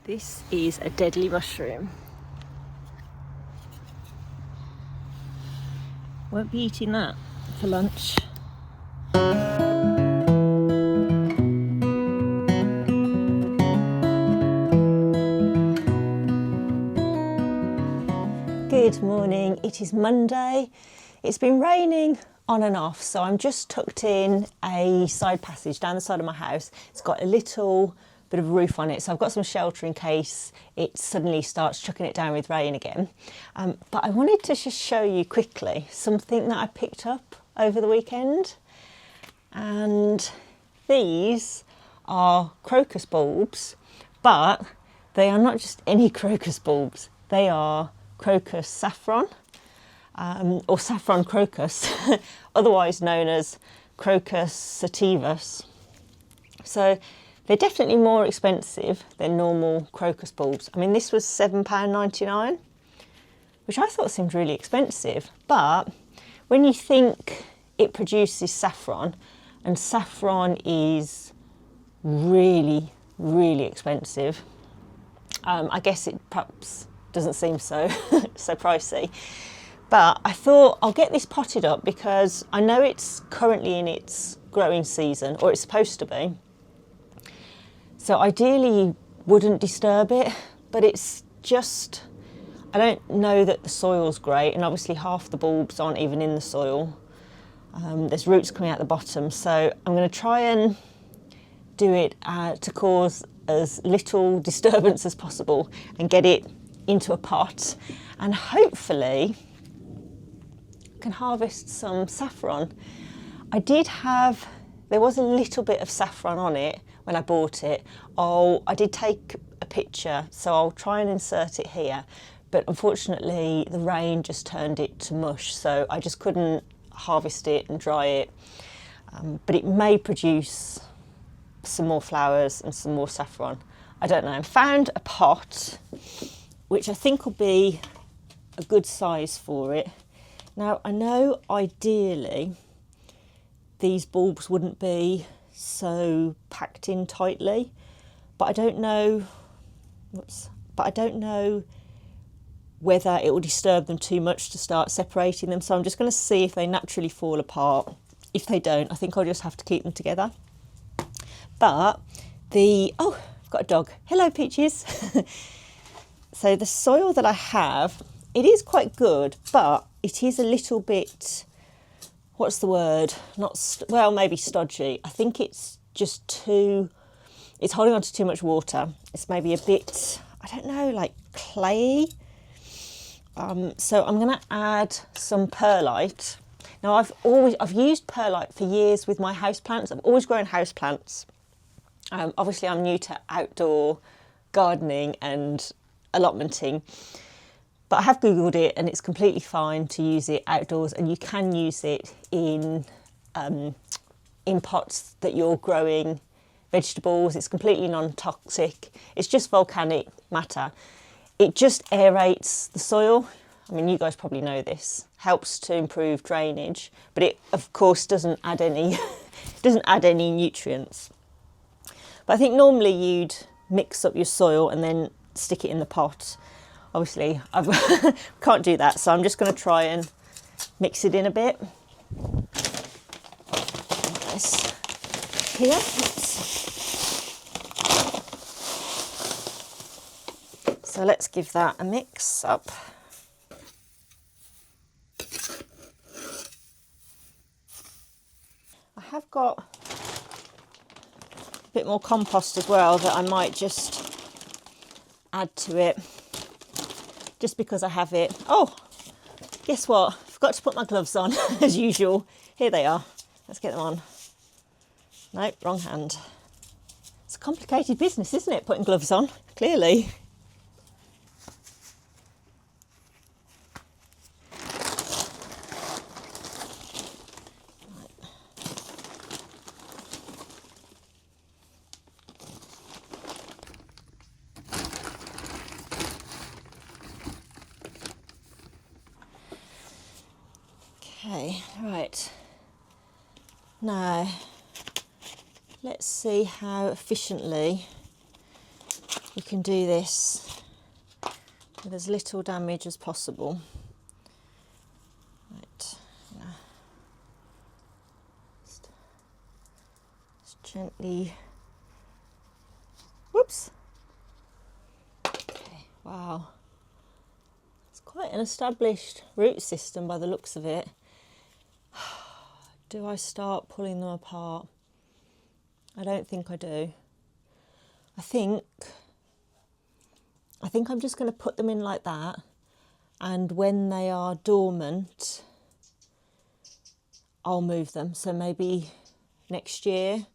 This is a deadly mushroom. Won't be eating that for lunch. Good morning, it is Monday. It's been raining on and off, so I'm just tucked in a side passage down the side of my house. It's got a little bit of a roof on it, so I've got some shelter in case it suddenly starts chucking it down with rain again. But I wanted to just show you quickly something that I picked up over the weekend. And these are crocus bulbs, but they are not just any crocus bulbs. They are crocus saffron, or saffron crocus, otherwise known as crocus sativus. So they're definitely more expensive than normal crocus bulbs. I mean, this was £7.99, which I thought seemed really expensive. But when you think it produces saffron, and saffron is really, really expensive, I guess it perhaps doesn't seem so so pricey. But I thought I'll get this potted up because I know it's currently in its growing season, or it's supposed to be. So ideally you wouldn't disturb it, but it's just, I don't know that the soil's great, and obviously half the bulbs aren't even in the soil. There's roots coming out the bottom, so I'm going to try and do it to cause as little disturbance as possible and get it into a pot, and hopefully can harvest some saffron. There was a little bit of saffron on it when I bought it. I did take a picture, so I'll try and insert it here, but unfortunately the rain just turned it to mush, so I just couldn't harvest it and dry it. But it may produce some more flowers and some more saffron. I don't know. I found a pot which I think will be a good size for it. Now, I know ideally these bulbs wouldn't be so packed in tightly, but I don't know whether it will disturb them too much to start separating them. So I'm just going to see if they naturally fall apart. If they don't, I think I'll just have to keep them together. But I've got a dog. Hello, Peaches. So the soil that I have, it is quite good, but it is a little bit, what's the word? Maybe stodgy. I think it's just it's holding on to too much water. It's maybe a bit, I don't know, like clayey. So I'm going to add some perlite. Now I've used perlite for years with my houseplants. I've always grown houseplants. Obviously I'm new to outdoor gardening and allotmenting, but I have Googled it and it's completely fine to use it outdoors, and you can use it in pots that you're growing vegetables. It's completely non-toxic. It's just volcanic matter. It just aerates the soil. I mean, you guys probably know this. Helps to improve drainage, but it of course doesn't add any nutrients. But I think normally you'd mix up your soil and then stick it in the pot. Obviously, I can't do that, so I'm just going to try and mix it in a bit. This here. So let's give that a mix up. I have got a bit more compost as well that I might just add to it, just because I have it. Oh, guess what? I forgot to put my gloves on as usual. Here they are. Let's get them on. Nope, wrong hand. It's a complicated business, isn't it, putting gloves on? Clearly. Okay, right. Now, let's see how efficiently we can do this with as little damage as possible. Right, now just gently, whoops. Okay, wow. It's quite an established root system by the looks of it. Do I start pulling them apart? I don't think I do. I think I'm just going to put them in like that, and when they are dormant, I'll move them. So maybe next year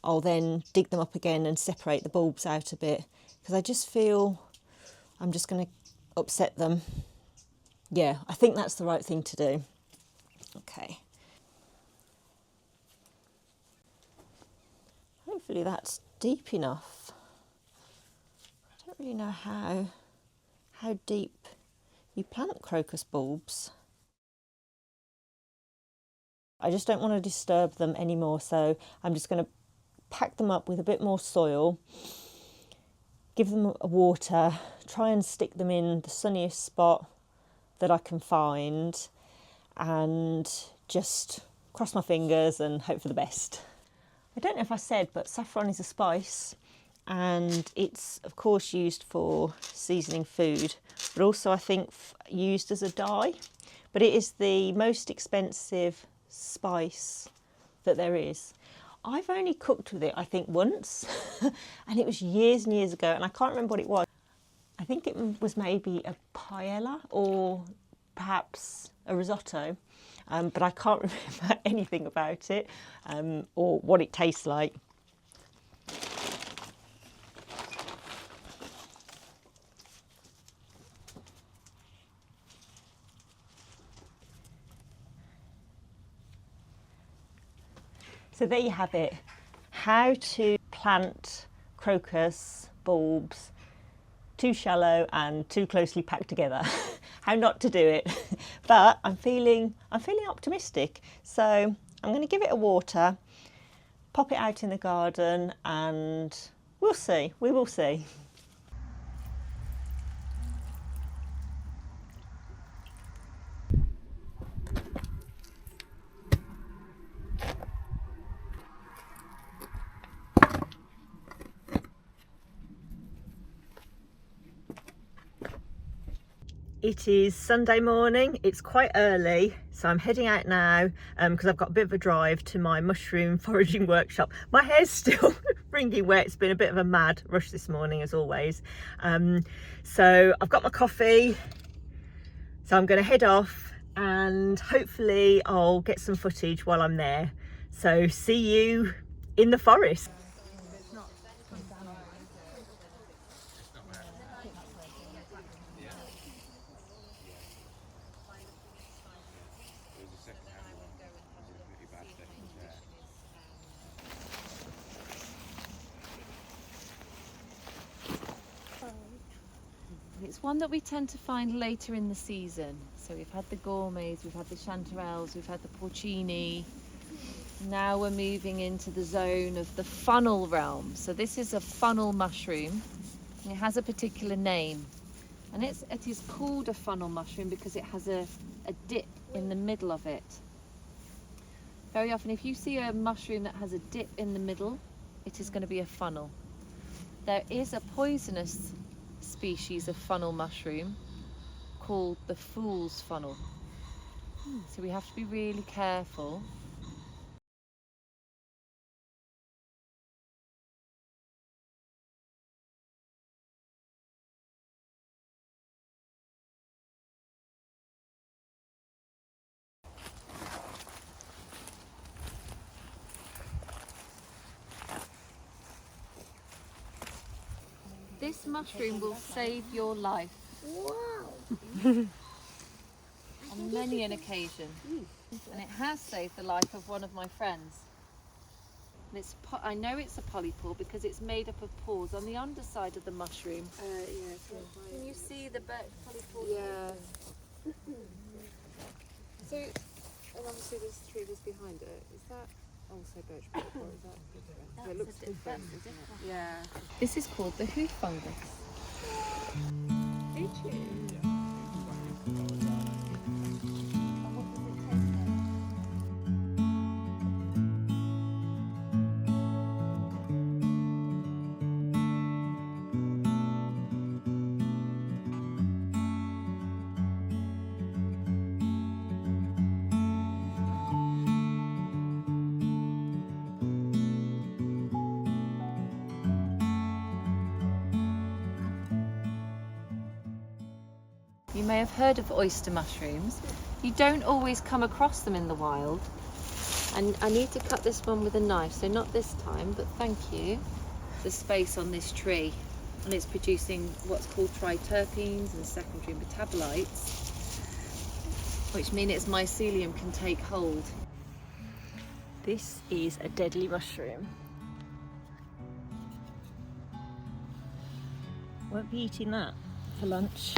I'll then dig them up again and separate the bulbs out a bit, because I just feel I'm just going to upset them. Yeah, I think that's the right thing to do. Okay. Hopefully that's deep enough. I don't really know how deep you plant crocus bulbs. I just don't want to disturb them anymore, so I'm just going to pack them up with a bit more soil, give them a water, try and stick them in the sunniest spot that I can find, and just cross my fingers and hope for the best. I don't know if I said, but saffron is a spice, and it's of course used for seasoning food, but also I think used as a dye. But it is the most expensive spice that there is. I've only cooked with it, I think, once, and it was years and years ago, and I can't remember what it was. I think it was maybe a paella or perhaps a risotto, but I can't remember anything about it or what it tastes like. So there you have it, how to plant crocus bulbs too shallow and too closely packed together. How not to do it. But I'm feeling optimistic, so I'm going to give it a water, pop it out in the garden, and we'll see. We will see. It is Sunday morning, it's quite early, so I'm heading out now because I've got a bit of a drive to my Mushroom Foraging Workshop. My hair's still wringing wet, it's been a bit of a mad rush this morning as always. So I've got my coffee, so I'm going to head off and hopefully I'll get some footage while I'm there. So see you in the forest. It's one that we tend to find later in the season. So we've had the gourmets, we've had the chanterelles, we've had the porcini. Now we're moving into the zone of the funnel realm. So this is a funnel mushroom. And it has a particular name. And it is called a funnel mushroom because it has a dip in the middle of it. Very often if you see a mushroom that has a dip in the middle, it is going to be a funnel. There is a poisonous species of funnel mushroom called the fool's funnel. So we have to be really careful. This mushroom will save your life. Wow! On many an occasion. And it has saved the life of one of my friends. And I know it's a polypore because it's made up of pores on the underside of the mushroom. Can you see the polypore? Yeah. So, and obviously there's 3 of us behind it. Is that Also birch bark, or is that different? It looks different. Yeah. This is called the hoof fungus. You may have heard of oyster mushrooms. You don't always come across them in the wild. And I need to cut this one with a knife, so not this time, but thank you. The space on this tree, and it's producing what's called triterpenes and secondary metabolites, which mean its mycelium can take hold. This is a deadly mushroom. Won't be eating that for lunch.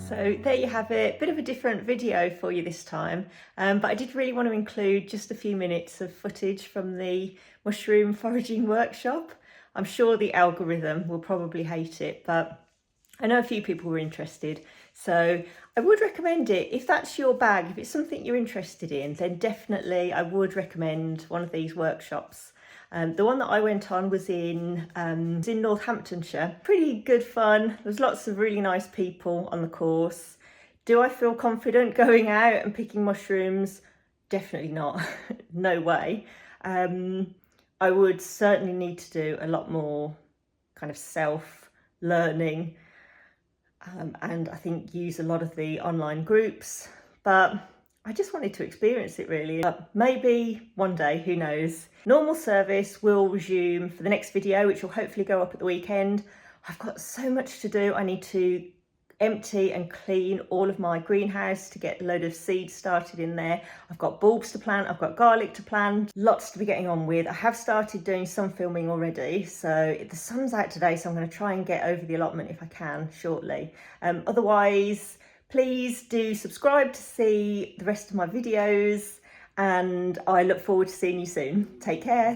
So there you have it, bit of a different video for you this time, but I did really want to include just a few minutes of footage from the Mushroom Foraging Workshop. I'm sure the algorithm will probably hate it, but I know a few people were interested, so I would recommend it. If that's your bag, if it's something you're interested in, then definitely I would recommend one of these workshops. The one that I went on was in Northamptonshire. Pretty good fun. There's lots of really nice people on the course. Do I feel confident going out and picking mushrooms? Definitely not. No way. I would certainly need to do a lot more kind of self-learning, and I think use a lot of the online groups, but I just wanted to experience it really. But maybe one day, who knows. Normal service will resume for the next video, which will hopefully go up at the weekend. I've got so much to do. I need to empty and clean all of my greenhouse to get a load of seeds started in there. I've got bulbs to plant, I've got garlic to plant, lots to be getting on with. I have started doing some filming already, so the sun's out today, so I'm going to try and get over the allotment if I can shortly. Otherwise, please do subscribe to see the rest of my videos, and I look forward to seeing you soon. Take care.